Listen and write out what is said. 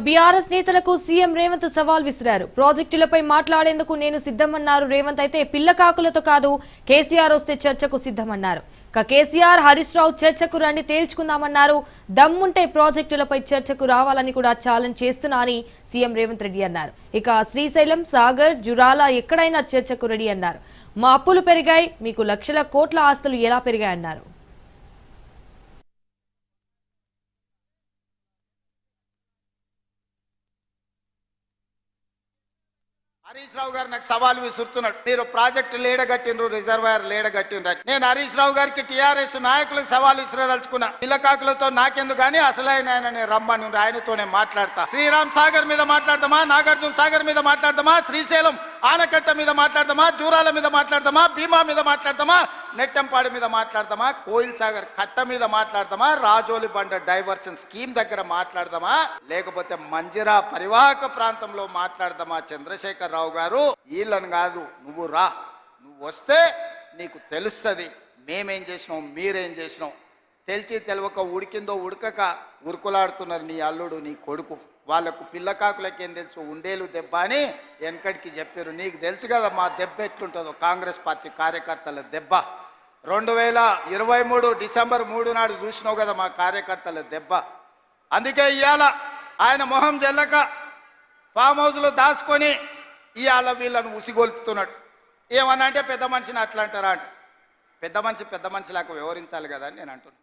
BRS నేతలకు CM Revanth సవాల్ విసిరారు. ప్రాజెక్టులపై మాట్లాడేందుకు నేను సిద్ధమన్నారు రేవంత్. అయితే పిల్లకాకులతో కాదు, కేసీఆర్ వస్తే చర్చకు సిద్ధమన్నారు. కేసీఆర్ హరీష్ రావు చర్చకు రండి తేల్చుకుందామన్నారు. దమ్ముంటే ప్రాజెక్టులపై చర్చకు రావాలని కూడా ఛాలెంజ్ చేస్తున్నా అని సీఎం రేవంత్ రెడ్డి అన్నారు. శ్రీశైలం, సాగర్, జురాల ఎక్కడైనా చర్చకు రెడీ అన్నారు. మా అప్పులు పెరిగాయి, మీకు లక్షల కోట్ల ఆస్తులు ఎలా పెరిగాయన్నారు. హరీష్ రావు గారు నాకు సవాల్ విసురుతున్నాడు. మీరు ప్రాజెక్టు లేడగట్టిండ్రు, రిజర్వాయర్ లేడగట్టిండ్రు. నేను హరీష్ రావు గారికి టీఆర్ఎస్ నాయకులకు సవాల్ విసిరదలుచుకున్నా. పిల్లకాకులతో నాకెందుకు కానీ అసలైన ఆయన రమ్మని ఆయనతోనే మాట్లాడతా. శ్రీరామ్ సాగర్ మీద మాట్లాడదామా, నాగార్జున సాగర్ మీద మాట్లాడదామా, శ్రీశైలం ఆనకట్ట మీద మాట్లాడదామా, జూరాల మీద మాట్లాడదామా, భీమా మీద మాట్లాడదామా, నెట్టంపాడు మీద మాట్లాడదామా, కోయిల్ సాగర్ కట్ట మీద మాట్లాడదామా, రాజోలి బండ డైవర్షన్ స్కీమ్ దగ్గర మాట్లాడదామా, లేకపోతే మంజిరా పరివాహక ప్రాంతంలో మాట్లాడదామా? చంద్రశేఖర్ రావు గారు, వీళ్ళని కాదు, నువ్వు రా, నువ్వు వస్తే నీకు తెలుస్తుంది మేమేం చేసినాం, మీరేం చేసినాం. తెలిసి తెలవక ఉడికిందో ఉడకక ఉరుకులాడుతున్నారు నీ అల్లుడు, నీ కొడుకు. వాళ్ళకు పిల్లకాకులకేం తెలుసు, ఉండేలు దెబ్బ అని వెనకడికి చెప్పారు. నీకు తెలుసు కదా మా దెబ్బ ఎట్లుంటుందో, కాంగ్రెస్ పార్టీ కార్యకర్తల దెబ్బ. 2023 డిసెంబర్ 3 నాడు చూసినావు కదా మా కార్యకర్తల దెబ్బ. అందుకే ఇవాళ ఆయన మొహం జల్లక ఫామ్ హౌస్లో దాచుకొని ఇవాళ వీళ్ళను ఉసిగొల్పుతున్నాడు. ఏమన్నా అంటే పెద్ద మనిషిని అట్లా అంటారా అంటే, పెద్ద మనిషి లాగా వ్యవహరించాలి కదా అని నేను అంటున్నాను.